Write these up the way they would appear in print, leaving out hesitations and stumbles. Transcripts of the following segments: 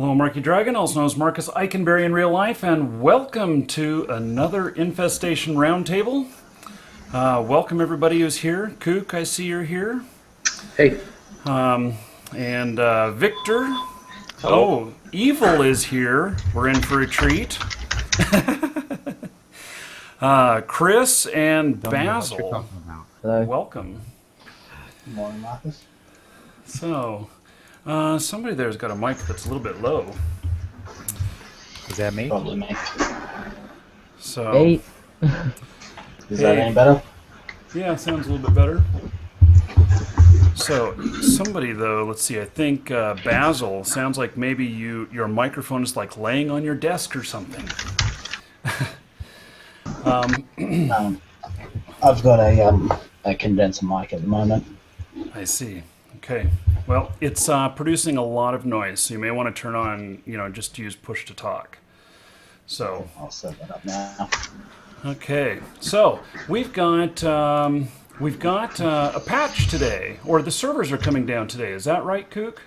Hello, Marky Dragon, also known as Marcus Eikenberry in real life, and welcome to another Infestation Roundtable. Welcome everybody who's here. Kook, I see you're here. Hey. And Victor. Hello. Oh, Evil is here. We're in for a treat. Chris and Basil. Hello. Welcome. Good morning, Marcus. So, somebody there's got a mic that's a little bit low. Is that me? Probably me. So, Hey. Is that any better? yeah, sounds a little bit better. So, somebody though, let's see, I think Basil, sounds like maybe your microphone is like laying on your desk or something. I've got a condenser mic at the moment. I see. Okay. Well, it's producing a lot of noise, so you may want to turn on, just use push to talk. So, I'll set that up now. okay. So, we've got a patch today, or the servers are coming down today. Is that right, Kook?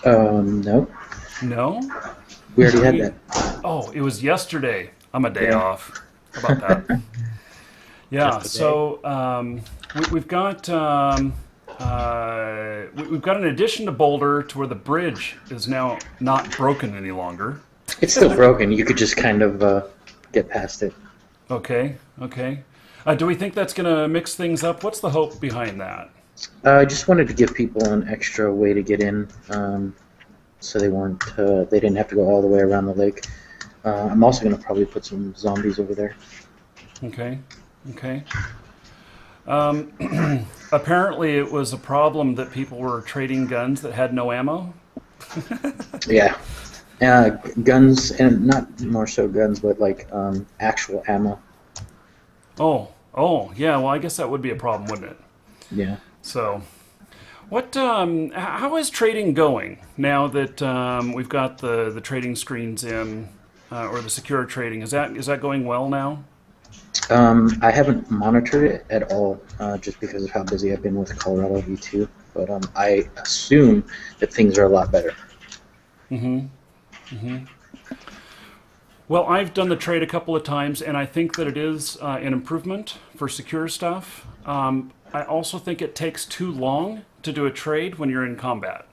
No. No? We already had that. Oh, it was yesterday. I'm a day Yeah. off. How about that? Yeah. So we've got an addition to Boulder to where the bridge is now not broken any longer. It's still broken. You could just kind of get past it. Okay. Okay. Do we think that's going to mix things up? What's the hope behind that? I just wanted to give people an extra way to get in, so they didn't have to go all the way around the lake. I'm also going to probably put some zombies over there. Okay. Okay. Apparently, it was a problem that people were trading guns that had no ammo. Yeah. Guns, and not more so guns, but like actual ammo. Oh, yeah. Well, I guess that would be a problem, wouldn't it? Yeah. So, how is trading going now that we've got the trading screens in, or the secure trading? Is that going well now? I haven't monitored it at all, just because of how busy I've been with Colorado V2. But I assume that things are a lot better. Mm-hmm. Mm-hmm. Well, I've done the trade a couple of times, and I think that it is an improvement for secure stuff. I also think it takes too long to do a trade when you're in combat.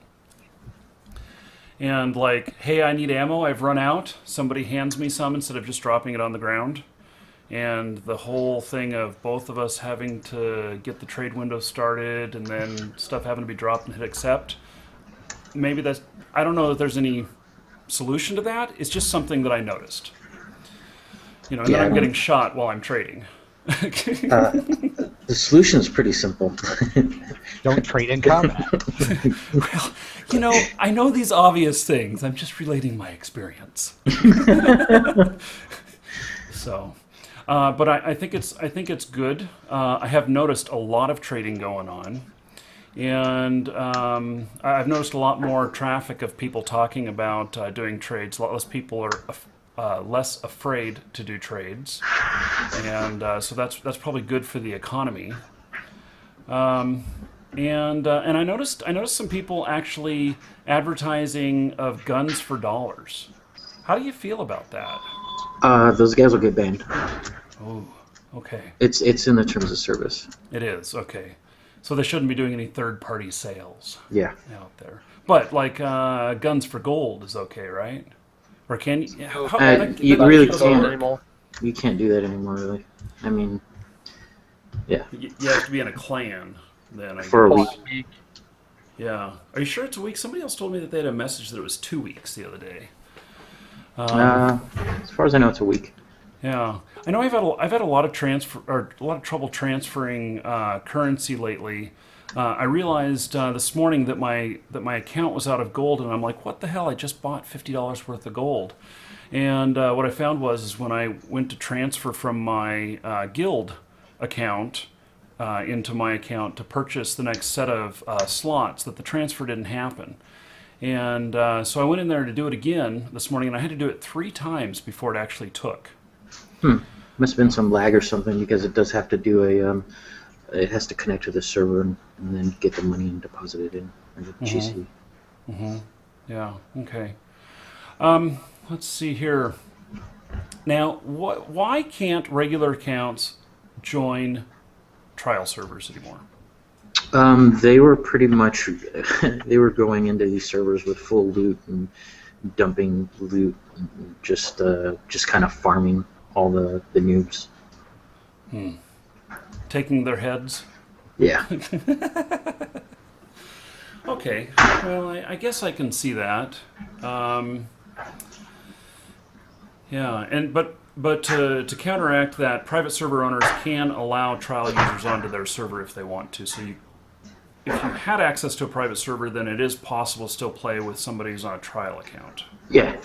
And like, hey, I need ammo, I've run out. Somebody hands me some instead of just dropping it on the ground. And the whole thing of both of us having to get the trade window started and then stuff having to be dropped and hit accept. Maybe I don't know that there's any solution to that. It's just something that I noticed. And then I'm getting shot while I'm trading. The solution is pretty simple. Don't trade in combat. Well, I know these obvious things. I'm just relating my experience. So, but I think it's good. I have noticed a lot of trading going on, and I've noticed a lot more traffic of people talking about doing trades. A lot less people are less afraid to do trades, and so that's probably good for the economy. And I noticed some people actually advertising of guns for dollars. How do you feel about that? Those guys will get banned. Oh, okay. It's in the terms of service. It is, okay. So they shouldn't be doing any third-party sales Yeah. out there. But, like, guns for gold is okay, right? Or can you... You really Don't can't. anymore. You can't do that anymore, really. I mean, yeah. You have to be in a clan, then, I For a guess. week. Yeah. Are you sure it's a week? Somebody else told me that they had a message that it was 2 weeks the other day. As far as I know, it's a week. Yeah, I know. I've had a lot of trouble transferring currency lately. I realized this morning that my account was out of gold, and I'm like, what the hell? I just bought $50 worth of gold, and what I found is when I went to transfer from my guild account into my account to purchase the next set of slots, that the transfer didn't happen. And so I went in there to do it again this morning, and I had to do it 3 times before it actually took. Must have been some lag or something, because it does have to do it has to connect to the server and then get the money and deposit it in the GC. Mm-hmm. Yeah. Okay. Let's see here. Now, why can't regular accounts join trial servers anymore? They were pretty much they were going into these servers with full loot and dumping loot, and just kind of farming all the noobs. Taking their heads? Yeah. Okay. Well, I guess I can see that. Yeah, and but to counteract that, private server owners can allow trial users onto their server if they want to. So if you had access to a private server, then it is possible to still play with somebody who's on a trial account. Yeah.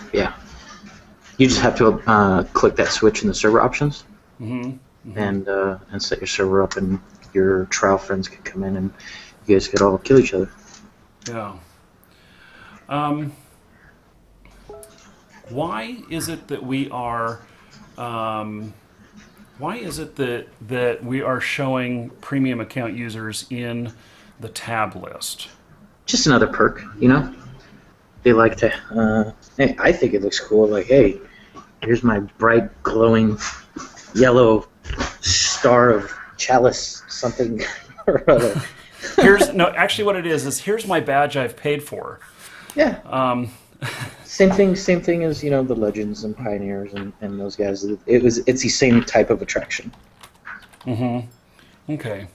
You just have to click that switch in the server options, and set your server up, and your trial friends can come in, and you guys could all kill each other. Yeah. Why is it that we are? Why is it that we are showing premium account users in the tab list? Just another perk, you know. They like to. Hey, I think it looks cool. Like, hey, here's my bright, glowing, yellow star of chalice something or other. Actually, what it is here's my badge I've paid for. Yeah. Same thing as the legends and pioneers and those guys. It's the same type of attraction. Okay.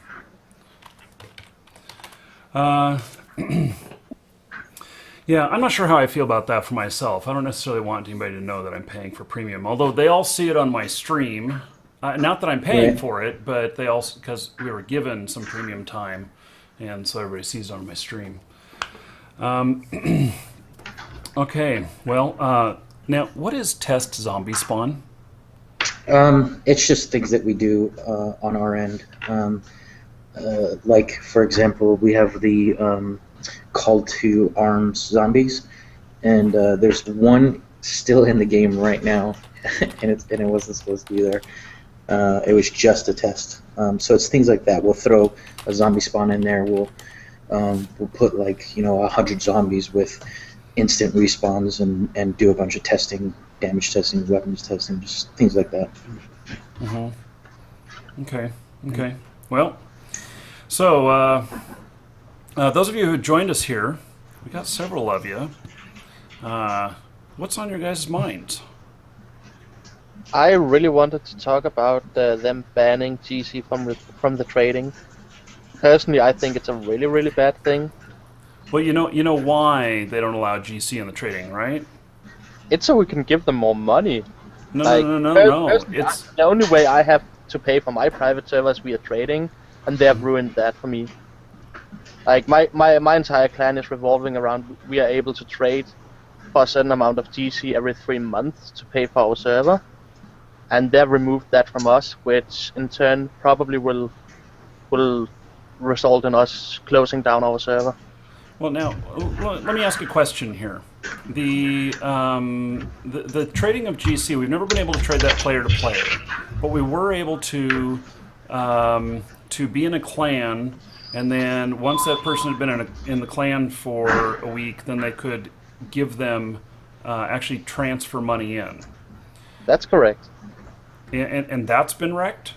Yeah, I'm not sure how I feel about that for myself. I don't necessarily want anybody to know that I'm paying for premium, although they all see it on my stream. Not that I'm paying for it, but they also, because we were given some premium time, and so everybody sees it on my stream. Okay, well, now what is test zombie spawn? It's just things that we do on our end. Like, for example, we have the call to arms zombies, and there's one still in the game right now, and it wasn't supposed to be there. It was just a test. So it's things like that. We'll throw a zombie spawn in there. We'll put 100 zombies with instant respawns and do a bunch of testing, damage testing, weapons testing, just things like that. Okay. Well, so those of you who joined us here, we got several of you. What's on your guys' minds? I really wanted to talk about them banning GC from the trading. Personally, I think it's a really, really bad thing. Well, you know why they don't allow GC in the trading, right? It's so we can give them more money. No. It's the only way I have to pay for my private servers via trading, and they have ruined that for me. Like my entire clan is revolving around we are able to trade for a certain amount of GC every 3 months to pay for our server, and they've removed that from us, which in turn probably will result in us closing down our server. Well, now let me ask a question here. The trading of GC, we've never been able to trade that player to player, but we were able to be in a clan, and then once that person had been in the clan for a week, then they could give them actually transfer money in. That's correct. And that's been wrecked?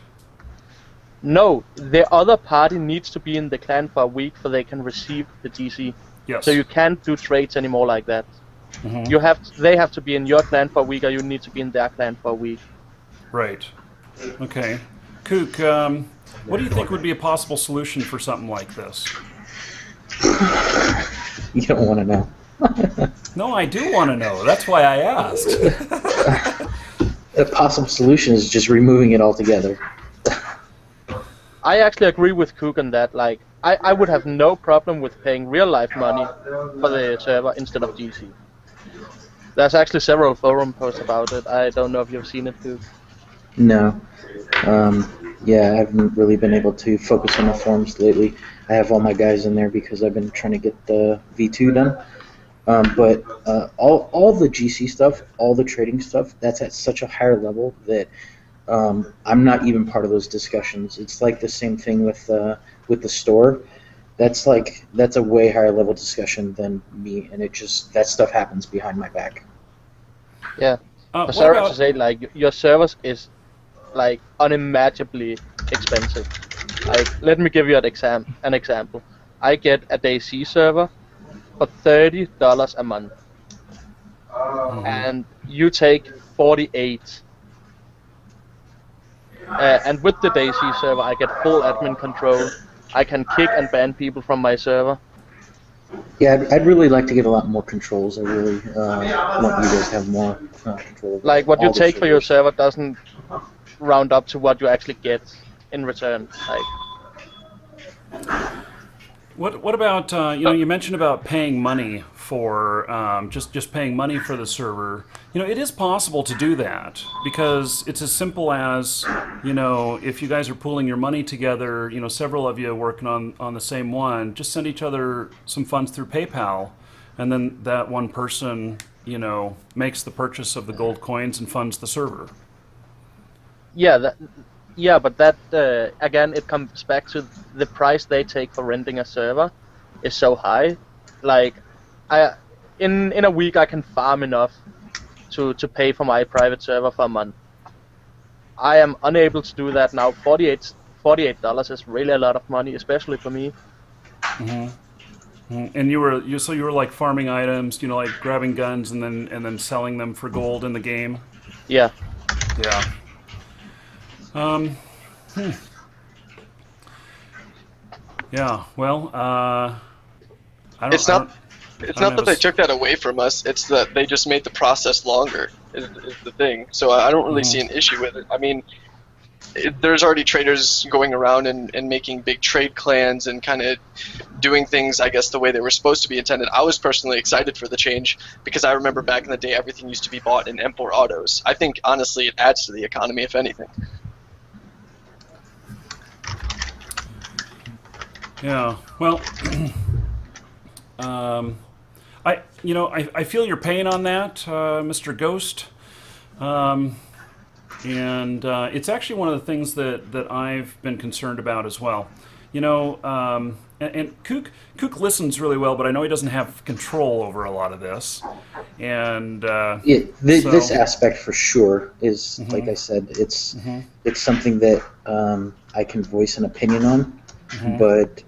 No, the other party needs to be in the clan for a week so they can receive the GC. Yes. So you can't do trades anymore like that. Mm-hmm. They have to be in your clan for a week, or you need to be in their clan for a week. Right. Okay. Kook, what do you think would be a possible solution for something like this? You don't want to know. No, I do want to know. That's why I asked. A possible solution is just removing it altogether. I actually agree with Cook on that. Like, I would have no problem with paying real life money for the server instead of GC. There's actually several forum posts about it. I don't know if you've seen it, Cook. No. Yeah, I haven't really been able to focus on the forums lately. I have all my guys in there because I've been trying to get the V2 done. But all the GC stuff, all the trading stuff, that's at such a higher level that I'm not even part of those discussions. It's like the same thing with the store. that's a way higher level discussion than me, and that stuff happens behind my back. Yeah. What Sorry about to say, like your service is like unimaginably expensive. Like, let me give you an example. I get a DayZ server for $30 a month, and you take 48. And with the DayZ server, I get full admin control. I can kick and ban people from my server. Yeah, I'd really like to get a lot more controls. I really want you guys to have more control. Over Like, what you all the take for your servers. server doesn't round up to what you actually get in return. Like, what about you mentioned about paying money for just paying money for the server. It is possible to do that because it's as simple as if you guys are pooling your money together, several of you working on the same one, just send each other some funds through PayPal, and then that one person makes the purchase of the gold coins and funds the server. yeah, but that again, it comes back to the price they take for renting a server is so high. Like, in a week I can farm enough to pay for my private server for a month. I am unable to do that now. $48 is really a lot of money, especially for me. And you were like farming items, like grabbing guns and then selling them for gold in the game. Yeah. Yeah. Yeah. Well, I don't. It's I not. don't- It's I don't not that they have took that away from us. It's that they just made the process longer. Is the thing. So I don't really see an issue with it. I mean, there's already traders going around and making big trade clans and kind of doing things, I guess, the way they were supposed to be intended. I was personally excited for the change because I remember back in the day everything used to be bought in M4 autos. I think honestly it adds to the economy if anything. Yeah. Well, I feel your pain on that, Mr. Ghost. And it's actually one of the things that I've been concerned about as well. And Kook listens really well, but I know he doesn't have control over a lot of this. And This aspect for sure is, like I said, it's something that I can voice an opinion on, but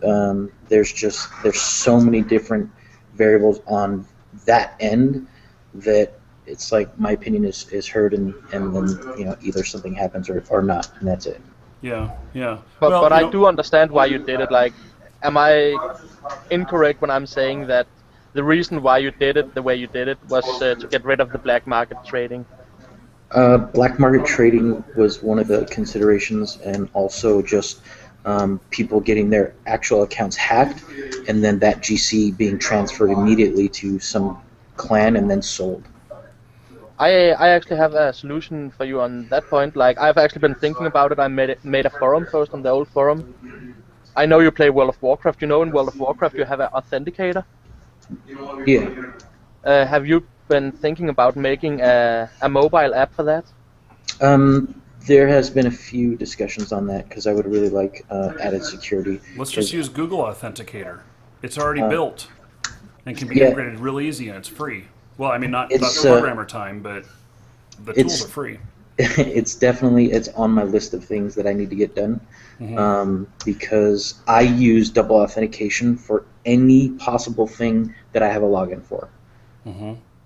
there's so many different variables on that end that it's like my opinion is heard and then either something happens or not, and that's it. Yeah. But I do understand why you did it. Like, am I incorrect when I'm saying that the reason why you did it the way you did it was to get rid of the black market trading? Black market trading was one of the considerations, and also just people getting their actual accounts hacked, and then that GC being transferred immediately to some clan and then sold. I actually have a solution for you on that point. Like, I've actually been thinking about it. I made a forum post on the old forum. I know you play World of Warcraft. In World of Warcraft you have an authenticator. Yeah. Have you been thinking about making a mobile app for that? There has been a few discussions on that because I would really like added security. Let's just use Google Authenticator. It's already built and can be Yeah. integrated real easy, and it's free. Well, I mean, not It's, programmer time, but the tools are free. It's on my list of things that I need to get done, because I use double authentication for any possible thing that I have a login for,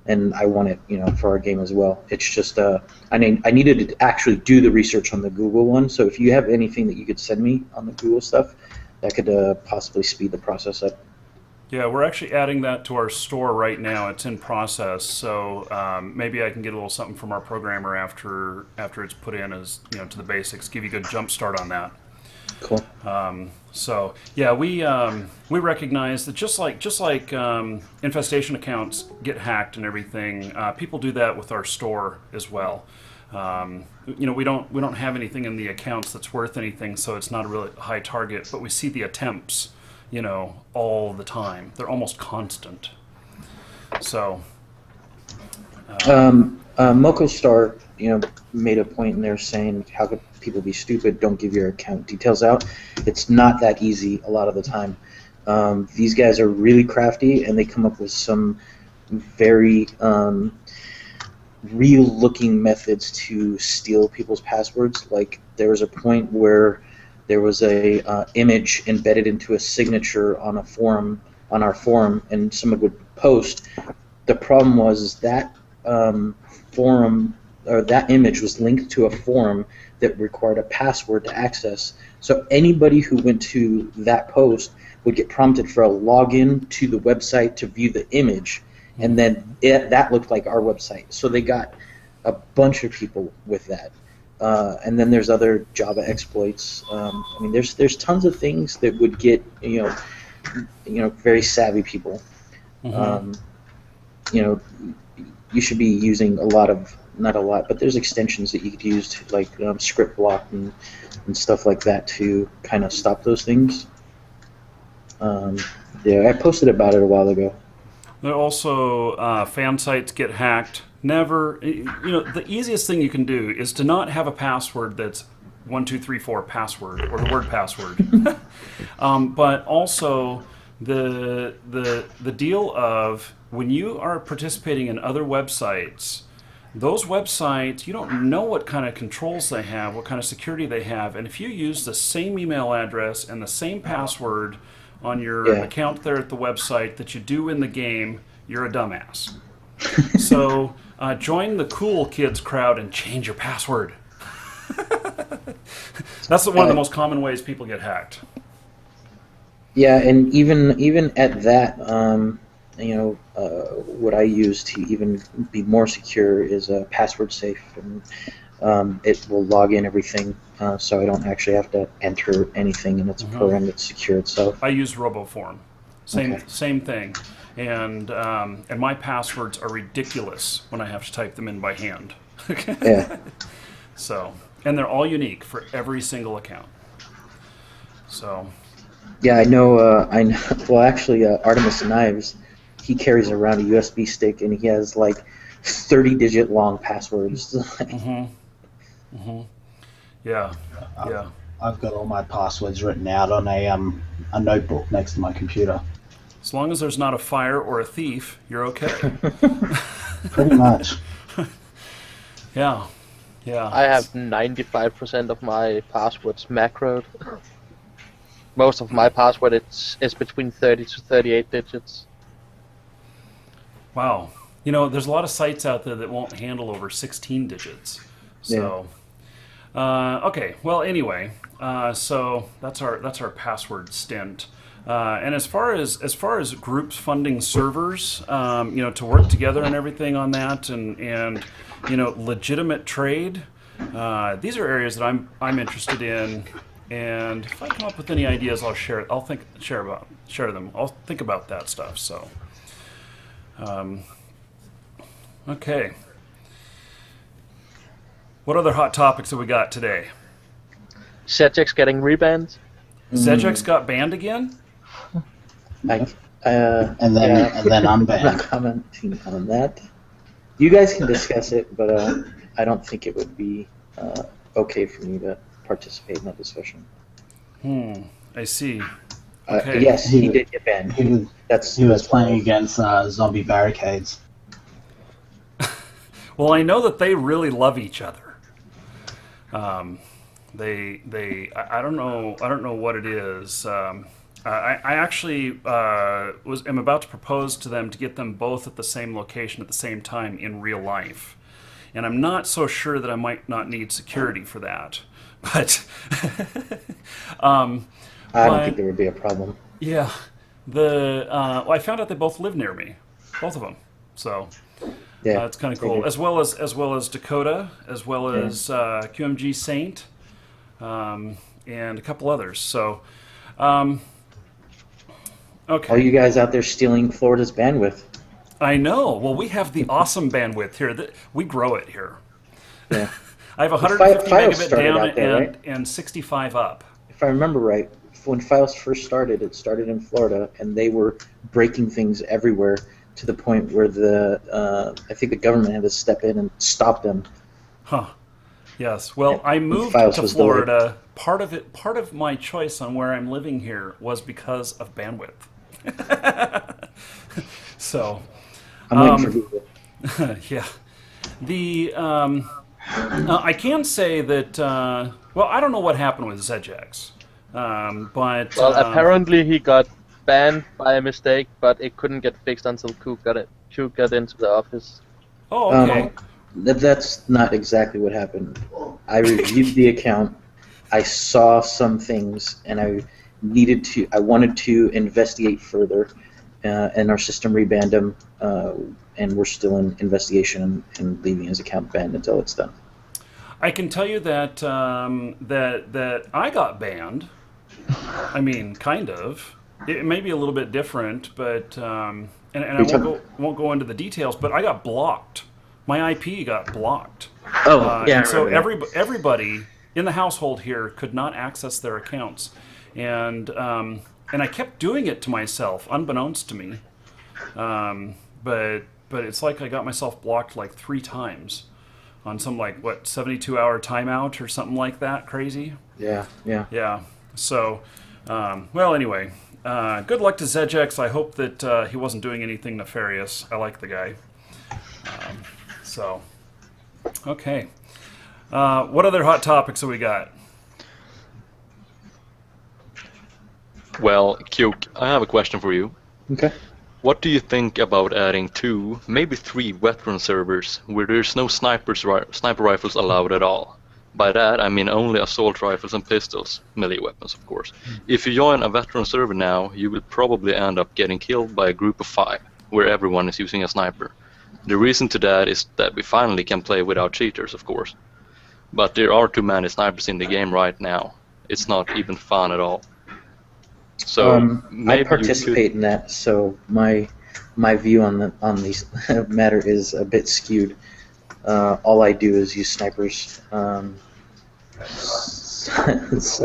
and I want it, for our game as well. It's just I needed to actually do the research on the Google one. So if you have anything that you could send me on the Google stuff, that could possibly speed the process up. Yeah, we're actually adding that to our store right now. It's in process, so maybe I can get a little something from our programmer after it's put in as to the basics. Give you a good jump start on that. Cool. So yeah, we recognize that just like infestation accounts get hacked and everything, people do that with our store as well. We don't have anything in the accounts that's worth anything, so it's not a really high target. But we see the attempts, all the time. They're almost constant. So, Moko Star, made a point in there saying, how could people be stupid? Don't give your account details out. It's not that easy a lot of the time. These guys are really crafty, and they come up with some very real-looking methods to steal people's passwords. Like, there was a point where there was a image embedded into a signature on a forum, on our forum, and someone would post. The problem was that forum, or that image was linked to a forum that required a password to access. So anybody who went to that post would get prompted for a login to the website to view the image, and then that looked like our website. So they got a bunch of people with that. And then there's other Java exploits. I mean, there's tons of things that would get very savvy people. You should be using a lot of, not a lot, but there's extensions that you could use to, like script block and stuff like that to kind of stop those things. I posted about it a while ago. There are also fan sites get hacked. Never, the easiest thing you can do is to not have a password that's 1234 password or the word password. But also the deal of when you are participating in other websites, those websites, you don't know what kind of controls they have, what kind of security they have, and if you use the same email address and the same password on your account there at the website that you do in the game, you're a dumbass. So join the cool kids crowd and change your password. That's one of the most common ways people get hacked. Yeah, and even at that, what I use to even be more secure is a password safe, and it will log in everything, so I don't actually have to enter anything in its program. It's secure itself. I use RoboForm. Same thing. And my passwords are ridiculous when I have to type them in by hand. Yeah. So, and they're all unique for every single account. So. Yeah, I know. Well, actually, Artemis Knives, he carries around a USB stick, and he has like 30-digit long passwords. Yeah. I've got all my passwords written out on a notebook next to my computer. As long as there's not a fire or a thief, you're okay. Pretty much. Yeah. I have 95% of my passwords macroed. Most of my password is between 30 to 38 digits. Wow. There's a lot of sites out there that won't handle over 16 digits. So, okay. Well, anyway, so that's our password stint. And as far as groups funding servers, to work together and everything on that, and legitimate trade, these are areas that I'm interested in. And if I come up with any ideas, I'll share them. I'll think about that stuff. So, okay. What other hot topics have we got today? Sedgex getting rebanned. Sedgex got banned again? And then I'm I'm not banned. commenting on that. You guys can discuss it, but I don't think it would be okay for me to participate in that discussion. I see. Okay. Yes, he did get banned. He was playing against zombie barricades. Well, I know that they really love each other. I don't know what it is. I actually am about to propose to them to get them both at the same location at the same time in real life, and I'm not so sure that I might not need security for that. But I don't think there would be a problem. Yeah, I found out they both live near me, both of them. So Yeah, it's kind of cool. As well as Dakota, as well as QMG Saint, and a couple others. So, okay. All you guys out there stealing Florida's bandwidth. I know. Well, we have the awesome bandwidth here. We grow it here. Yeah. I have 150 Files megabit started down out there, right? and 65 up. If I remember right, when Files first started, it started in Florida, and they were breaking things everywhere to the point where I think the government had to step in and stop them. Huh. Yes. Well, I moved files to was delayed. Florida. Part of my choice on where I'm living here was because of bandwidth. So, I'm waiting for Google. yeah. The I can say that. Well, I don't know what happened with Zegex, but Well, apparently he got banned by mistake, but it couldn't get fixed until Coop got into the office. oh, okay. That's not exactly what happened. I reviewed the account. I saw some things, and I wanted to investigate further, and our system rebanned him, and we're still in investigation and leaving his account banned until it's done. I can tell you that that I got banned. I mean, kind of. It may be a little bit different, but and I won't go into the details. But I got blocked. My IP got blocked. Oh, yeah. And so I remember everybody in the household here could not access their accounts, and I kept doing it to myself, unbeknownst to me. But it's like I got myself blocked like 3 times on some 72-hour timeout or something like that. Crazy. that. Yeah. Yeah. So, well, anyway, good luck to Zegex. I hope that he wasn't doing anything nefarious. I like the guy. So, okay. What other hot topics have we got? Well, Kyuk, I have a question for you. Okay. What do you think about adding 2, maybe 3 veteran servers where there's no sniper rifles allowed at all? By that, I mean only assault rifles and pistols, melee weapons, of course. If you join a veteran server now, you will probably end up getting killed by a group of 5, where everyone is using a sniper. The reason to that is that we finally can play without cheaters, of course. But there are too many snipers in the game right now. It's not even fun at all. So I maybe participate in that, so my view on these matter is a bit skewed. All I do is use snipers. So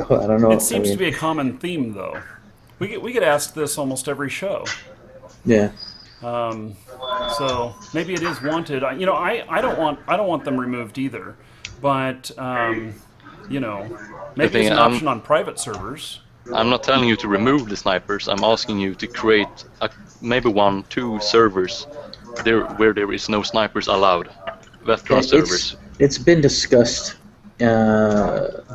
I don't know. It seems to be a common theme, though. We get asked this almost every show. Yeah. So maybe it is wanted. I don't want them removed either. But maybe it's an option on private servers. I'm not telling you to remove the snipers. I'm asking you to create maybe 1, 2 servers where there is no snipers allowed. Veteran servers. It's been discussed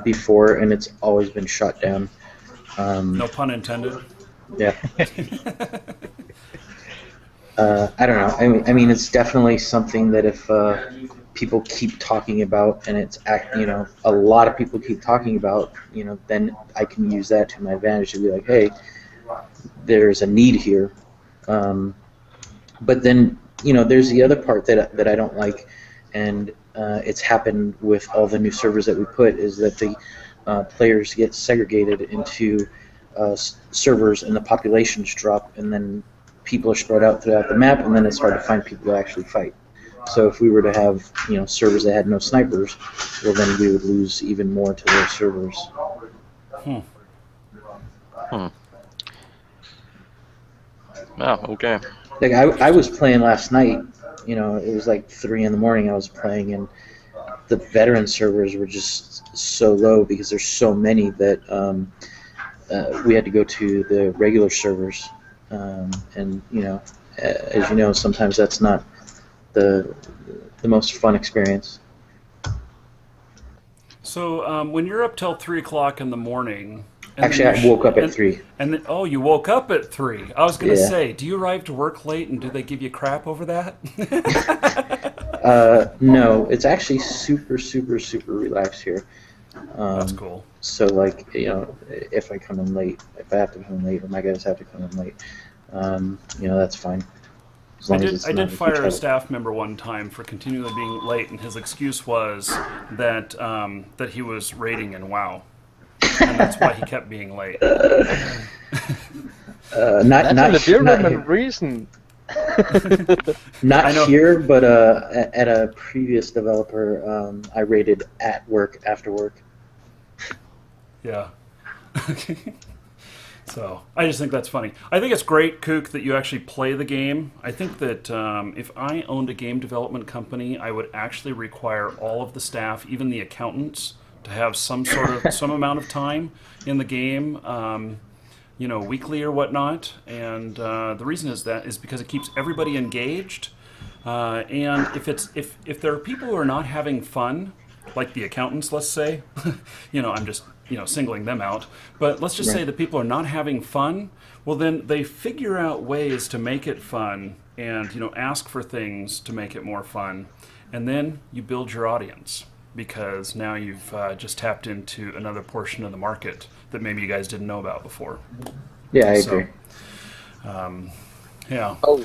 before, and it's always been shot down. No pun intended. Yeah. I don't know. I mean, it's definitely something that if people keep talking about, and a lot of people keep talking about, then I can use that to my advantage to be like, hey, there's a need here. But then, there's the other part that I don't like, and it's happened with all the new servers that we put, is that the players get segregated into servers, and the populations drop, and then people are spread out throughout the map, and then it's hard to find people to actually fight. So if we were to have, servers that had no snipers, well, then we would lose even more to those servers. Yeah, okay. Like I was playing last night. It was like 3 in the morning. I was playing, and the veteran servers were just so low because there's so many that we had to go to the regular servers. And as you know, sometimes that's not the most fun experience. So when you're up till 3 o'clock in the morning. Actually, I woke up at 3. And then, you woke up at 3. I was going to Yeah. say, do you arrive to work late, and do they give you crap over that? No, it's actually super, super, super relaxed here. That's cool. So, if I come in late, if I have to come in late, or my guys have to come in late, that's fine. As long as it's I not did a fire huge a trouble. staff member one time for continually being late, and his excuse was that that he was raiding in WoW, and that's why he kept being late. That's Not a legitimate here, reason. not know. here, but at a previous developer, I raided at work after work. Yeah. So I just think that's funny. I think it's great, Kook, that you actually play the game. I think that if I owned a game development company, I would actually require all of the staff, even the accountants, to have some amount of time in the game, weekly or whatnot. And the reason is because it keeps everybody engaged. And if there are people who are not having fun, like the accountants, let's say, I'm just singling them out, but let's just say that people are not having fun, well then they figure out ways to make it fun and ask for things to make it more fun, and then you build your audience because now you've just tapped into another portion of the market that maybe you guys didn't know about before. Yeah, I agree. Yeah. Oh,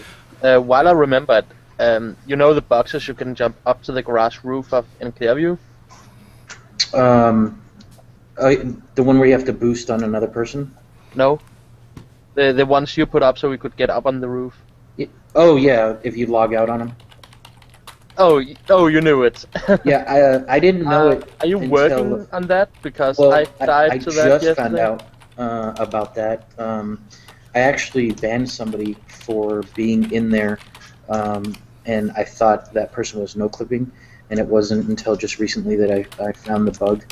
while I remembered, the boxes you can jump up to the garage roof of in Clearview? The one where you have to boost on another person? No. The ones you put up so we could get up on the roof. Oh yeah, if you log out on them. Oh, you knew it. Yeah, I didn't know it. Are you working on that? Because Well, I died to that just found yesterday. out about that. I actually banned somebody for being in there, and I thought that person was no clipping, and it wasn't until just recently that I found the bug.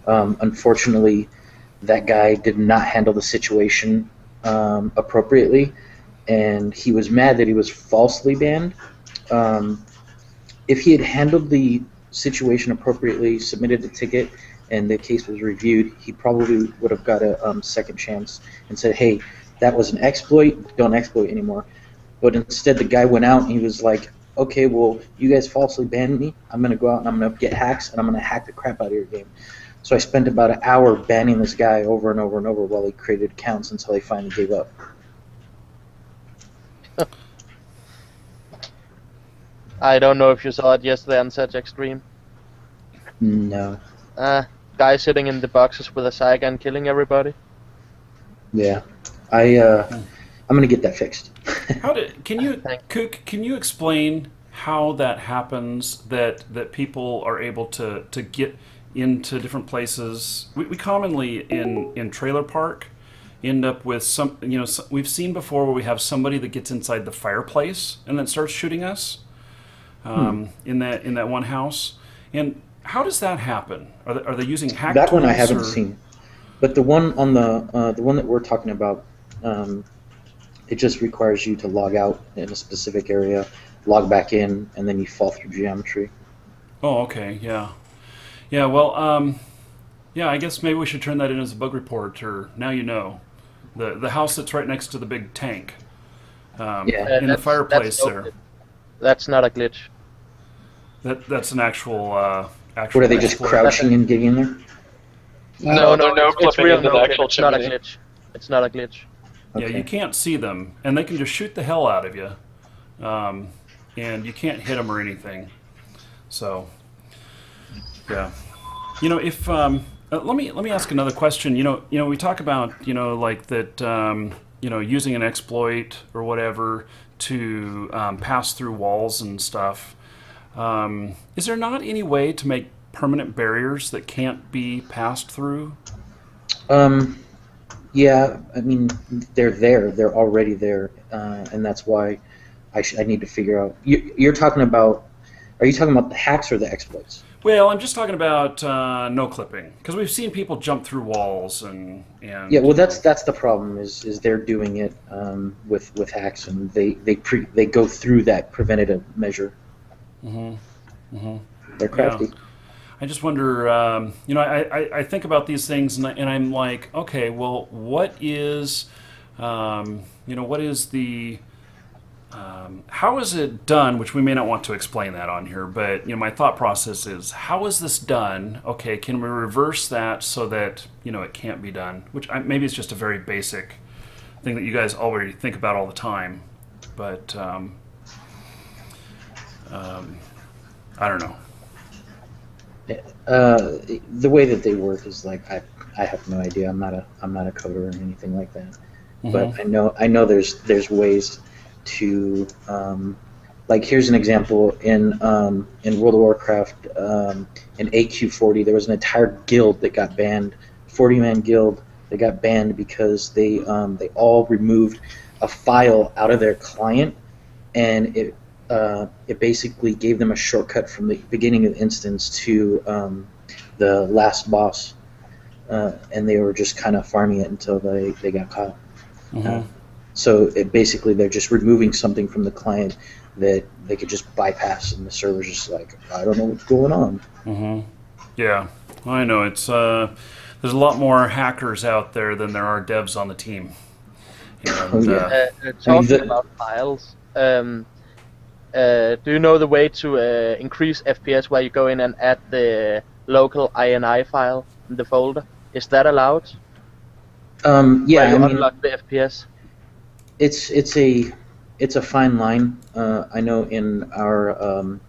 Unfortunately, that guy did not handle the situation appropriately, and he was mad that he was falsely banned. If he had handled the situation appropriately, submitted the ticket, and the case was reviewed, he probably would have got a second chance and said, hey, that was an exploit, don't exploit anymore. But instead, the guy went out and he was like, okay, well, you guys falsely banned me. I'm going to go out and I'm going to get hacks, and I'm going to hack the crap out of your game. So I spent about an hour banning this guy over and over and over while he created accounts until he finally gave up. I don't know if you saw it yesterday on Sedge Extreme. No. Guy sitting in the boxes with a Saigon killing everybody. Yeah. I'm going to get that fixed. Can you explain how that happens, that people are able to get into different places? We commonly in trailer park end up with we've seen before where we have somebody that gets inside the fireplace and then starts shooting us in that one house. And how does that happen? Are they using hack That tools? one I haven't seen, but the one on the one that we're talking about, it just requires you to log out in a specific area, log back in, and then you fall through geometry. Oh, okay, yeah. Yeah, well, I guess maybe we should turn that in as a bug report, or now you know. The house that's right next to the big tank. In the fireplace there. That's not a glitch. That's an actual What are they just exploit. crouching and getting in there? No, there are no it's clipping real in the no actual glitch. It's not a chimney. glitch. It's not a glitch. Yeah, Okay. you can't see them, and they can just shoot the hell out of you, and you can't hit them or anything. So, yeah, if let me ask another question. We talk about like that using an exploit or whatever to pass through walls and stuff. Is there not any way to make permanent barriers that can't be passed through? Yeah, I mean, they're there. They're already there, and that's why I need to figure out. You're talking about. Are you talking about the hacks or the exploits? Well, I'm just talking about no clipping, because we've seen people jump through walls and Yeah, well, that's the problem. Is they're doing it with hacks, and they go through that preventative measure. They're crafty. Yeah. I just wonder, I think about these things and I'm like, okay, well, what is the, how is it done, which we may not want to explain that on here, but, my thought process is, how is this done? Okay, can we reverse that so that, it can't be done? Which maybe it's just a very basic thing that you guys already think about all the time, but I don't know. The way that they work is like I have no idea. I'm not a coder or anything like that. But I know there's ways to like here's an example in World of Warcraft in AQ40 there was an entire guild that got banned, 40-man guild They got banned because they all removed a file out of their client, and it basically gave them a shortcut from the beginning of the instance to the last boss, and they were just kind of farming it until they got caught. So basically they're just removing something from the client that they could just bypass, and the server's just like, I don't know what's going on. Yeah, I know. It's there's a lot more hackers out there than there are devs on the team. And, Talking about files, do you know the way to increase FPS where you go in and add the local INI file in the folder? Is that allowed? Yeah, Where you I mean, unlock the FPS? it's a fine line. I know in our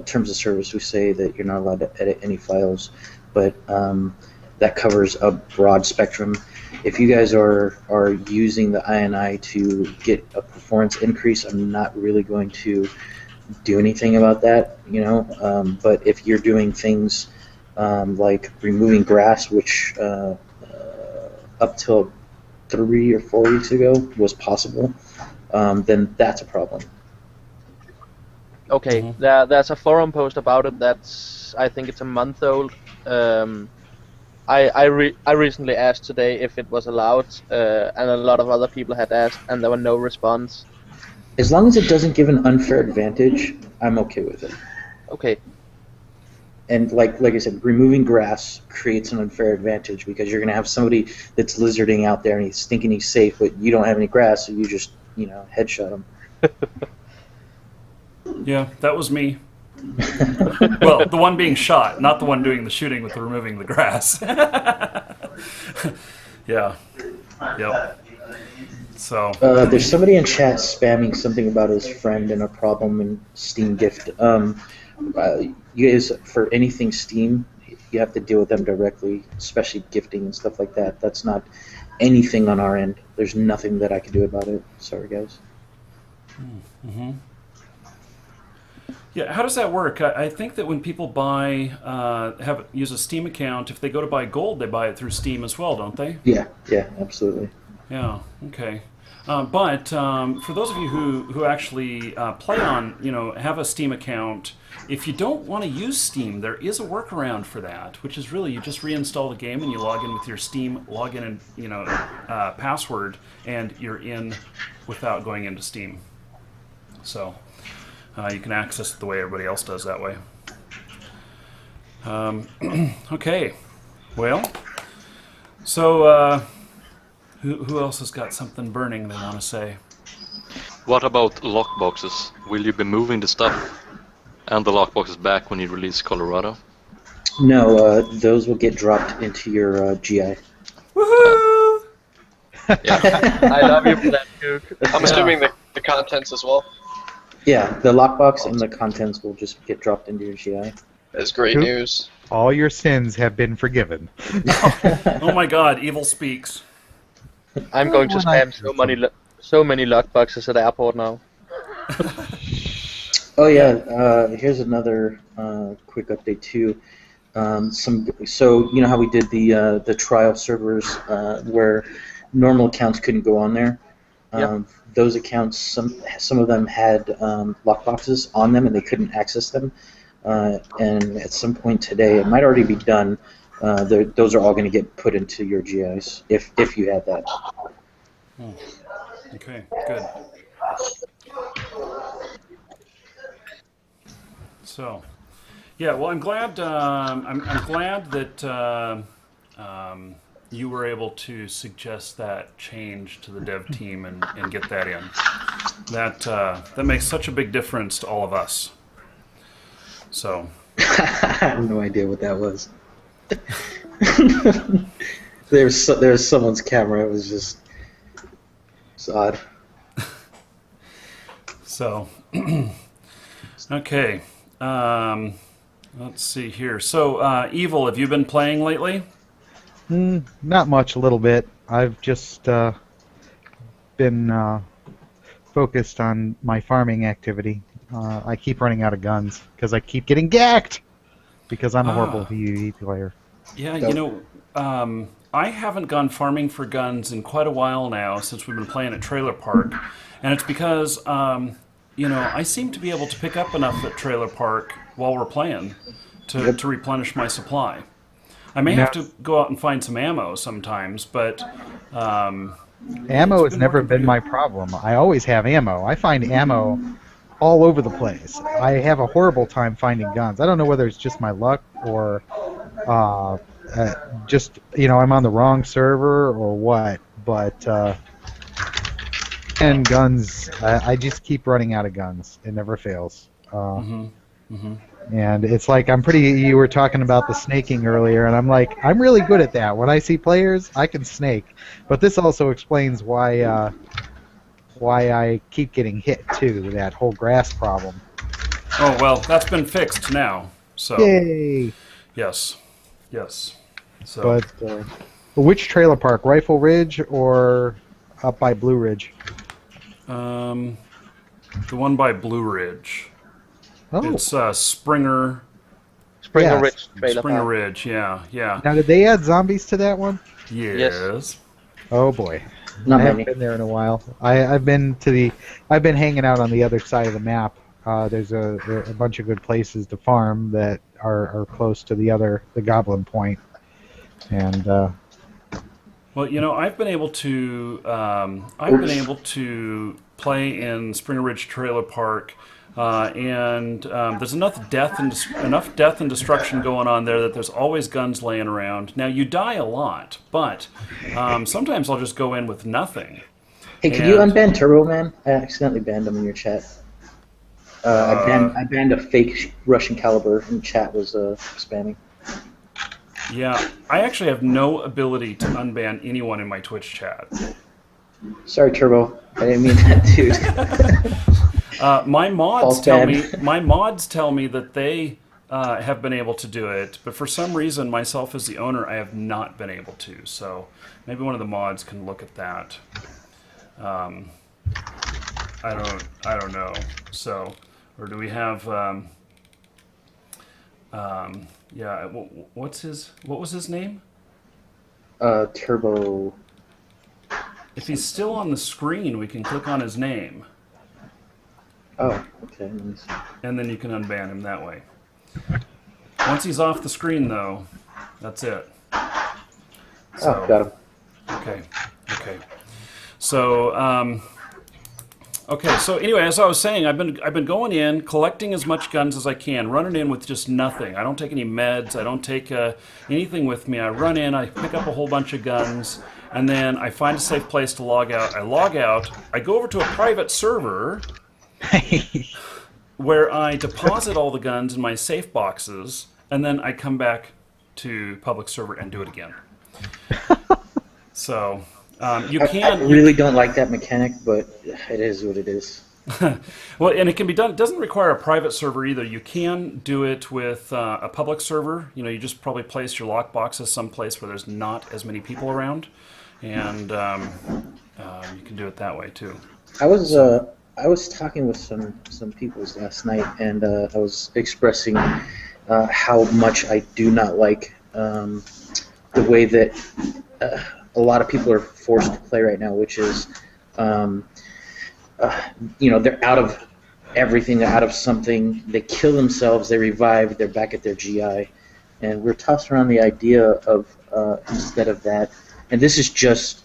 terms of service we say that you're not allowed to edit any files, but that covers a broad spectrum. If you guys are using the INI to get a performance increase, I'm not really going to do anything about that, but if you're doing things like removing grass, which up till 3 or 4 weeks ago was possible, then that's a problem. Okay, there's a forum post about it that's, I think it's a month old. I recently asked today if it was allowed, and a lot of other people had asked, and there were no response. As long as it doesn't give an unfair advantage, I'm okay with it. Okay. And like I said, removing grass creates an unfair advantage because you're going to have somebody that's lizarding out there and he's thinking he's safe, but you don't have any grass, so you just, headshot him. Yeah, that was me. Well, the one being shot, not the one doing the shooting with the removing the grass. Yeah. Yep. So. There's somebody in chat spamming something about his friend and a problem in Steam gift. You guys, for anything Steam, you have to deal with them directly, especially gifting and stuff like that. That's not anything on our end. There's nothing that I can do about it. Sorry, guys. Yeah, how does that work? I think that when people buy, use a Steam account, if they go to buy gold, they buy it through Steam as well, don't they? Yeah, absolutely. Yeah, okay. But for those of you who actually play on, have a Steam account, if you don't want to use Steam, there is a workaround for that, which is really you just reinstall the game and you log in with your Steam login and password, and you're in without going into Steam. So you can access it the way everybody else does that way. Okay, well, so who else has got something burning they want to say? What about lockboxes? Will you be moving the stuff and the lockboxes back when you release Colorado? No, those will get dropped into your GI. Woohoo! Yeah. I love you for that, Duke. I'm assuming the contents as well. Yeah, the lockbox and the contents will just get dropped into your GI. That's great Oop. news. All your sins have been forgiven. Oh my God, evil speaks. I'm going to spam so many lockboxes at the airport now. Oh yeah, here's another quick update too. So you know how we did the trial servers where normal accounts couldn't go on there. Yep. Those accounts, some of them had lockboxes on them and they couldn't access them. And at some point today, it might already be done. Those are all going to get put into your GIs if you have that. Okay, good. So, yeah. Well, I'm glad. I'm glad that you were able to suggest that change to the dev team and get that in. That makes such a big difference to all of us. So. I have no idea what that was. There's someone's camera. It was just it's odd. So, okay. Let's see here. So, Evil, have you been playing lately? Not much, a little bit. I've just been focused on my farming activity. I keep running out of guns because I keep getting gacked because I'm a horrible PvE player. Yeah, I haven't gone farming for guns in quite a while now since we've been playing at Trailer Park, and it's because I seem to be able to pick up enough at Trailer Park while we're playing to replenish my supply. I may have to go out and find some ammo sometimes, but Ammo has been never working been pretty my problem. I always have ammo. I find ammo all over the place. I have a horrible time finding guns. I don't know whether it's just my luck or just I'm on the wrong server or what. But and guns, I just keep running out of guns. It never fails. And it's like you were talking about the snaking earlier, and I'm like, I'm really good at that. When I see players, I can snake. But this also explains why I keep getting hit, too, that whole grass problem. Oh, well, that's been fixed now. So, Yay! yes. So, But which trailer park, Rifle Ridge or up by Blue Ridge? the one by Blue Ridge. Oh, It's Springer Springer Yes. Ridge trailer Springer park. Ridge. Yeah. now did they add zombies to that one? Yes. Oh boy, Not I haven't many. been there in a while. I've been hanging out on the other side of the map. There's a bunch of good places to farm that are close to the Goblin Point, and Well, I've been able to play in Springer Ridge Trailer Park, and there's enough death and destruction going on there that there's always guns laying around. Now you die a lot, but sometimes I'll just go in with nothing. Hey, could you And- unban Turbo Man? I accidentally banned him in your chat. I banned a fake Russian caliber, and chat was spamming. Yeah, I actually have no ability to unban anyone in my Twitch chat. Sorry, Turbo. I didn't mean that, dude. My mods False tell ban. me that they have been able to do it, but for some reason, myself as the owner, I have not been able to. So maybe one of the mods can look at that. I don't know. So, or do we have? Yeah. What was his name? Turbo. If he's still on the screen, we can click on his name, Oh, okay. Let me see. and then you can unban him that way. Once he's off the screen, though, that's it. Oh, got him. Okay. So, so anyway, as I was saying, I've been going in, collecting as much guns as I can, running in with just nothing. I don't take any meds. I don't take anything with me. I run in, I pick up a whole bunch of guns, and then I find a safe place to log out. I log out. I go over to a private server where I deposit all the guns in my safe boxes, and then I come back to public server and do it again. So you I can really don't like that mechanic, but it is what it is. well, and it can be done. It doesn't require a private server either. You can do it with a public server. You just probably place your lock boxes someplace where there's not as many people around, and you can do it that way too. I was talking with some peoples last night, and I was expressing how much I do not like the way that a lot of people are forced to play right now, which is, they're out of everything, they're out of something, they kill themselves, they revive, they're back at their GI, and we're tossing around the idea of instead of that, and this is just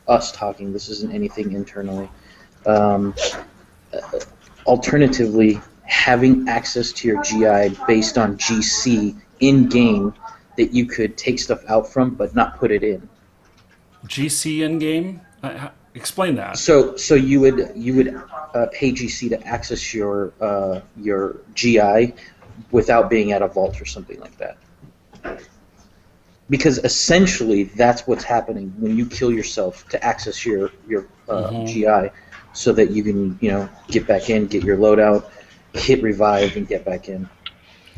us talking. This isn't anything internally. Alternatively, having access to your GI based on GC in game that you could take stuff out from but not put it in. GC in game? Explain that. So you would pay GC to access your GI without being at a vault or something like that. Because essentially that's what's happening when you kill yourself to access your GI, so that you can get back in, get your loadout, hit revive, and get back in.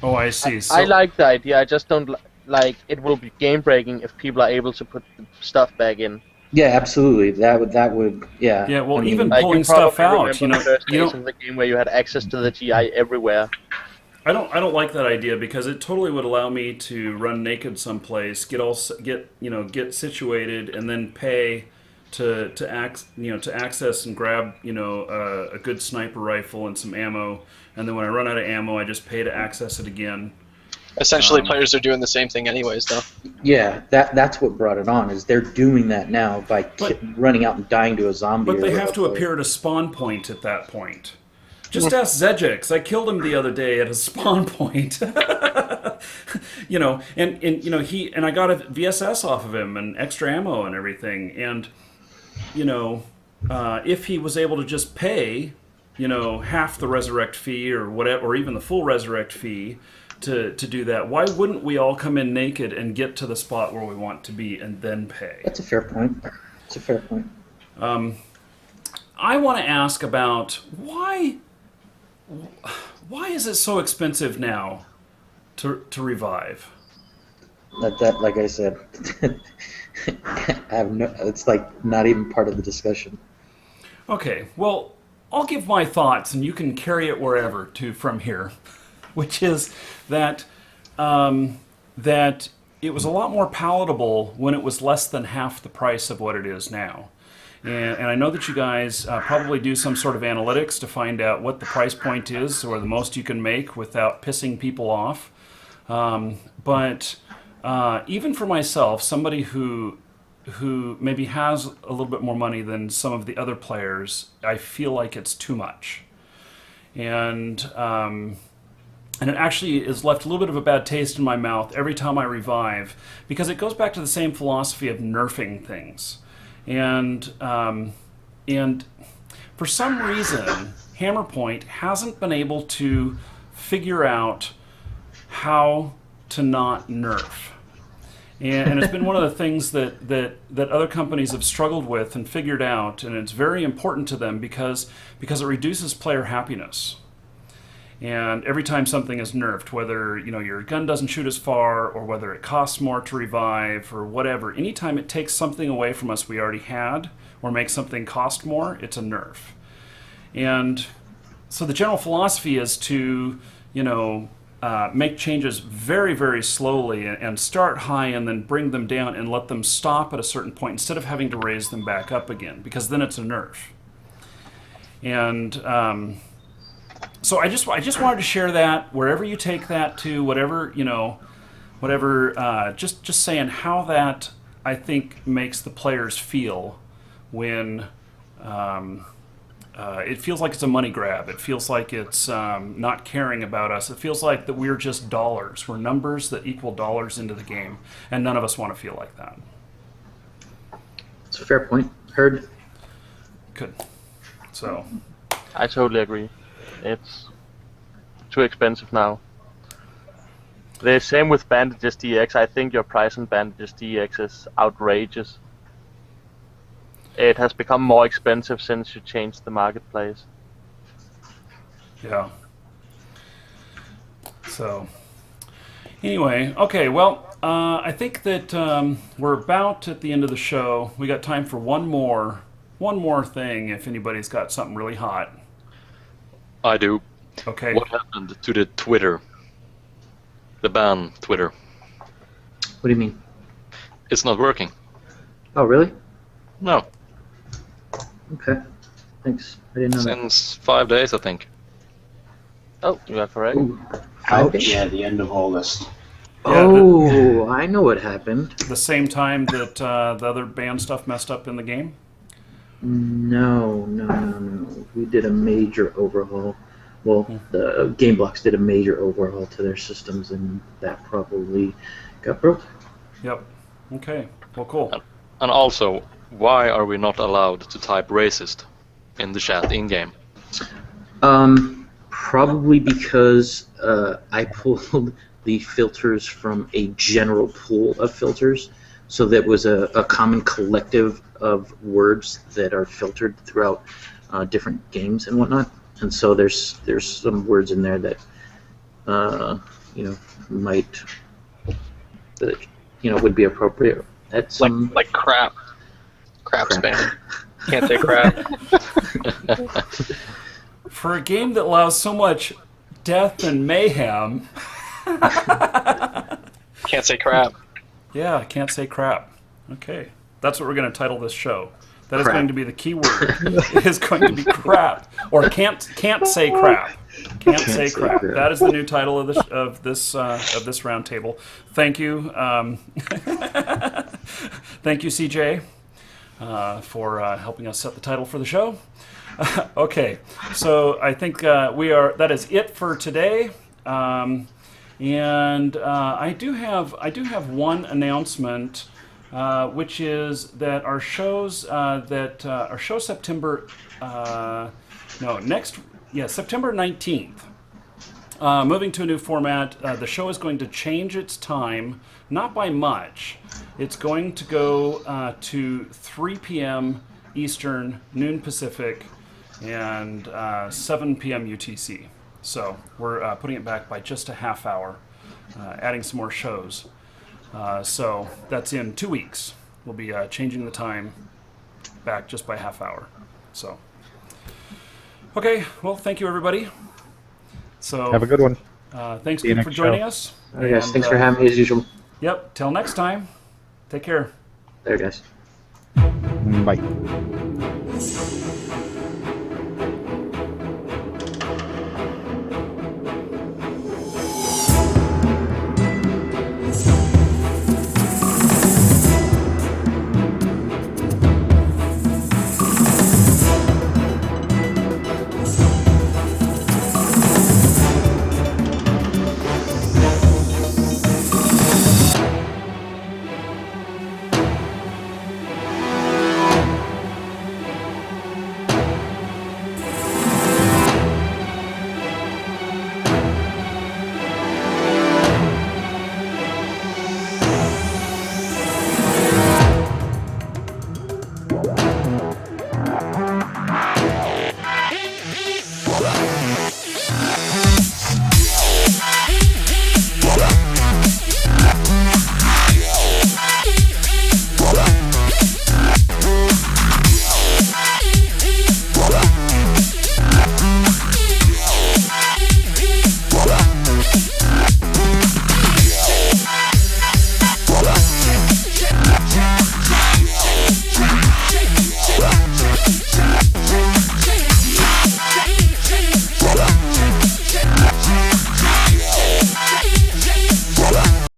Oh, I see. So, I like the idea. I just don't like it. Will be game breaking if people are able to put the stuff back in. Yeah, absolutely. That would yeah. Yeah, well, I mean, even Like pulling you stuff probably out, remember the first you days don't. of the game where you had access to the GI everywhere. I don't like that idea because it totally would allow me to run naked someplace, get situated, and then pay to access and grab a good sniper rifle and some ammo, and then when I run out of ammo, I just pay to access it again. Essentially, players are doing the same thing anyways, though. Yeah, that's what brought it on. Is they're doing that now by running out and dying to a zombie. But they or have to whatever. appear at a spawn point at that point. Just ask Zedjix. I killed him the other day at a spawn point. And I got a VSS off of him and extra ammo and everything. And if he was able to just pay, half the resurrect fee or whatever, or even the full resurrect fee to do that, why wouldn't we all come in naked and get to the spot where we want to be and then pay? That's a fair point. It's a fair point. I want to ask about why is it so expensive now to revive? That like I said, it's like not even part of the discussion. Okay, well, I'll give my thoughts and you can carry it wherever from here, which is that that it was a lot more palatable when it was less than half the price of what it is now. And I know that you guys probably do some sort of analytics to find out what the price point is or the most you can make without pissing people off. But even for myself, somebody who maybe has a little bit more money than some of the other players, I feel like it's too much. And it actually has left a little bit of a bad taste in my mouth every time I revive, because it goes back to the same philosophy of nerfing things. And for some reason, Hammerpoint hasn't been able to figure out how to not nerf. And it's been one of the things that other companies have struggled with and figured out, and it's very important to them because it reduces player happiness. And every time something is nerfed, whether your gun doesn't shoot as far or whether it costs more to revive or whatever, anytime it takes something away from us we already had or makes something cost more, it's a nerf. And so the general philosophy is to make changes very, very slowly and start high and then bring them down and let them stop at a certain point instead of having to raise them back up again, because then it's a nerf. And so I just wanted to share that wherever you take that to, whatever, just saying how that, I think, makes the players feel when it feels like it's a money grab. It feels like it's not caring about us. It feels like that we're just dollars. We're numbers that equal dollars into the game, and none of us want to feel like that. It's a fair point. Heard. Good. So I totally agree. It's too expensive now. The same with Bandages DX. I think your price on Bandages DX is outrageous. It has become more expensive since you changed the marketplace. yeah. So anyway, okay. Well, I think that we're about at the end of the show. We got time for one more thing. If anybody's got something really hot. I do. Okay. What happened to the Twitter? The ban Twitter. What do you mean? It's not working. Oh, really? No. Okay. Thanks. I didn't know that. Since 5 days, I think. Oh, you are correct. Ooh. Ouch. Yeah, the end of August. Yeah, Oh, I know what happened. the same time that the other band stuff messed up in the game? No. We did a major overhaul. Well, the Game Blocks did a major overhaul to their systems, and that probably got broke. Yep. Okay. Well, cool. And also, why are we not allowed to type racist in the chat in-game? Probably because I pulled the filters from a general pool of filters, so that was a common collective of words that are filtered throughout different games and whatnot. And so there's some words in there that might would be appropriate at some Like crap. Crap spam. Can't say crap. For a game that allows so much death and mayhem. Can't say crap. Yeah, can't say crap. Okay, that's what we're going to title this show. That is Crap. going to be the key word. It is going to be crap, or can't say crap. Can't say crap. That is the new title of this roundtable. Thank you, thank you, CJ, for helping us set the title for the show. Okay, so I think that is it for today. And I do have one announcement, which is that our shows our show September September 19th. Moving to a new format, the show is going to change its time, not by much. It's going to go to 3 p.m. Eastern, noon Pacific, and 7 p.m. UTC. So we're putting it back by just a half hour, adding some more shows. So that's in 2 weeks. We'll be changing the time back just by half hour. So, okay, well, thank you, everybody. So Have a good one. Thanks See you for next joining show. us. All right, guys. And, Thanks for having me as usual. Yep, till next time. Take care. There, guys. Bye.